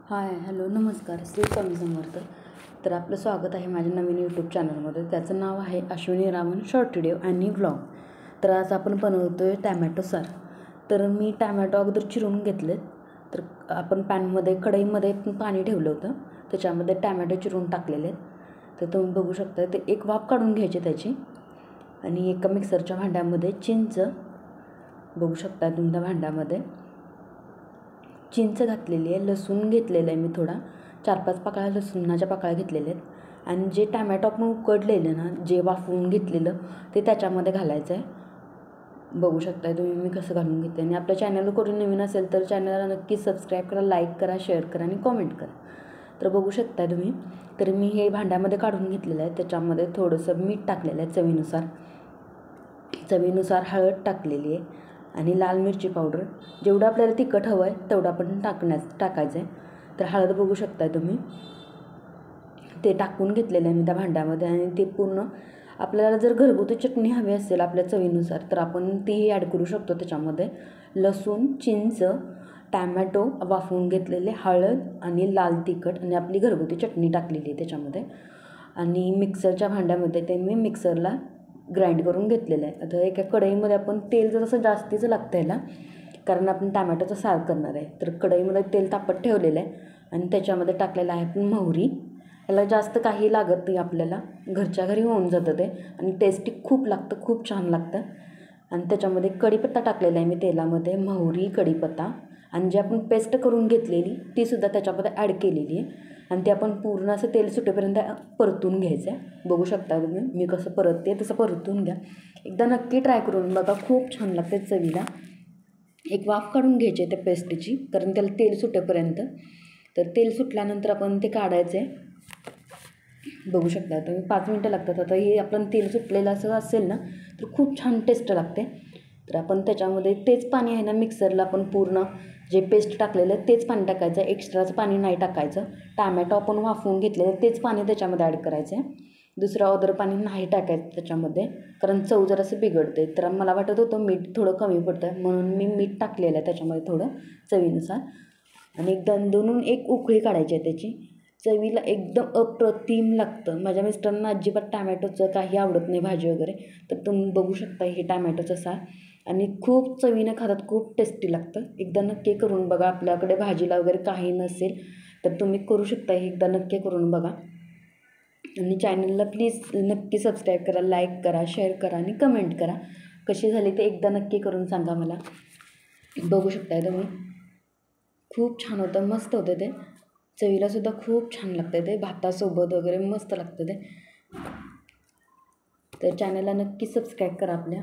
Hi hello नमस्कार श्री स्वामी समर्थ. तर आपलं स्वागत आहे माझ्या नवीन यूट्यूब चॅनलमध्ये. त्याचं नाव आहे अश्विनी रावण शॉर्ट व्हिडिओ आणि व्लॉग. तर आज आपण बनवतो आहे टॅमॅटो सार. तर मी टॅमॅटो अगोदर चिरून घेतले. तर आपण पॅनमध्ये कढईमध्ये पाणी ठेवलं होतं, त्याच्यामध्ये टॅमॅटो चिरून टाकलेले आहेत. तर तुम्ही बघू शकता ते एक वाफ काढून घ्यायची त्याची. आणि एका मिक्सरच्या भांड्यामध्ये चिंच बघू शकता, तुमच्या भांड्यामध्ये चिंच घातलेली आहे. लसूण घेतलेलं आहे मी थोडा 4-5 पाकळ्या लसूणाच्या पाकळ्या घेतलेल्या आहेत. आणि जे टॅमॅटो आपण उकडलेलं ना, जे वाफवून घेतलेलं ते त्याच्यामध्ये घालायचं आहे. बघू शकता तुम्ही मी कसं घालून घेते. आणि आपल्या चॅनलवर कोणी नवीन असेल तर चॅनलला नक्की सबस्क्राईब करा, लाईक करा, शेअर करा आणि कॉमेंट करा. तर बघू शकता तुम्ही. तर मी हे भांड्यामध्ये काढून घेतलेलं आहे. त्याच्यामध्ये थोडंसं मीठ टाकलेलं आहे चवीनुसार हळद टाकलेली आहे आणि लाल मिरची पावडर. जेवढं आपल्याला तिखट हवं आहे तेवढं आपण टाकायचं आहे. तर हळद बघू शकता तुम्ही, ते टाकून घेतलेलं आहे मी त्या भांड्यामध्ये. आणि ते पूर्ण आपल्याला जर घरगुती चटणी हवी असेल आपल्या चवीनुसार तर आपण तीही ॲड करू शकतो त्याच्यामध्ये. लसूण, चिंच, टॅमॅटो वाफवून घेतलेले, हळद आणि लाल तिखट आणि आपली घरगुती चटणी टाकलेली आहे त्याच्यामध्ये. आणि मिक्सरच्या भांड्यामध्ये ते मी मिक्सरला ग्राइंड करून घेतलेलं आहे. आता एका कढईमध्ये आपण तेल जरासं जास्तीचं लागतं याला, कारण आपण टॅमॅटोचं सार करणार आहे. तर कढईमध्ये तेल तापत ठेवलेलं आहे आणि त्याच्यामध्ये टाकलेलं आहे आपण मोहरी. याला जास्त काही लागत नाही, आपल्याला घरच्या घरी होऊन जातं ते. आणि टेस्टी खूप लागतं, खूप छान लागतं. आणि त्याच्यामध्ये कढीपत्ता टाकलेला आहे मी तेलामध्ये, मोहरी, कढीपत्ता. आणि जी आपण पेस्ट करून घेतलेली तीसुद्धा त्याच्यामध्ये ॲड केलेली आहे. आणि ते आपण पूर्ण असं तेल सुटेपर्यंत परतून घ्यायचं आहे. बघू शकता तुम्ही मी कसं परतते, तसं परतून घ्या. एकदा नक्की ट्राय करून बघा, खूप छान लागते चवीला. एक वाफ काढून घ्यायची आहे त्या पेस्टची, कारण त्याला तेल सुटेपर्यंत. तर तेल सुटल्यानंतर आपण ते काढायचं आहे. बघू शकता तुम्ही 5 मिनटं लागतात. आता हे आपण तेल सुटलेलं असं असेल ना तर खूप छान टेस्ट लागते. तर आपण त्याच्यामध्ये तेच पाणी आहे ना, मिक्सरला आपण पूर्ण जे पेस्ट टाकलेलं आहे तेच पाणी टाकायचं, एक्स्ट्राचं पाणी नाही टाकायचं. टॅमॅटो आपण वाफवून घेतलेलं तेच पाणी त्याच्यामध्ये ॲड करायचं आहे. दुसरं अदर पाणी नाही टाकायचं त्याच्यामध्ये, कारण चव जरासं बिघडते. तर मला वाटत होतं मीठ थोडं कमी पडतं, म्हणून मी मीठ टाकलेलं आहे त्याच्यामध्ये थोडं चवीनुसार. आणि दोन एक उकळी काढायची आहे त्याची. चवीला एकदम अप्रतिम लागतं. माझ्या मिस्टरांना अजिबात टॅमॅटोचं काही आवडत नाही भाजी वगैरे. तर तुम्ही बघू शकता हे टॅमॅटोचं सार. आणि खूप चवीनं खातात, खूप टेस्टी लागतं. एकदा नक्की करून बघा. आपल्याकडे भाजीला वगैरे काही नसेल तर तुम्ही करू शकता, हे एकदा नक्की करून बघा. आणि चॅनलला प्लीज नक्की सबस्क्राईब करा, लाईक करा, शेअर करा आणि कमेंट करा. कशी झाली ते एकदा नक्की करून सांगा मला. बघू शकताय तुम्ही, खूप छान होतं, मस्त होतं ते. चवीलासुद्धा खूप छान लागतं ते, भातासोबत वगैरे मस्त लागतं ते. तर चॅनलला नक्की सबस्क्राईब करा आपल्या.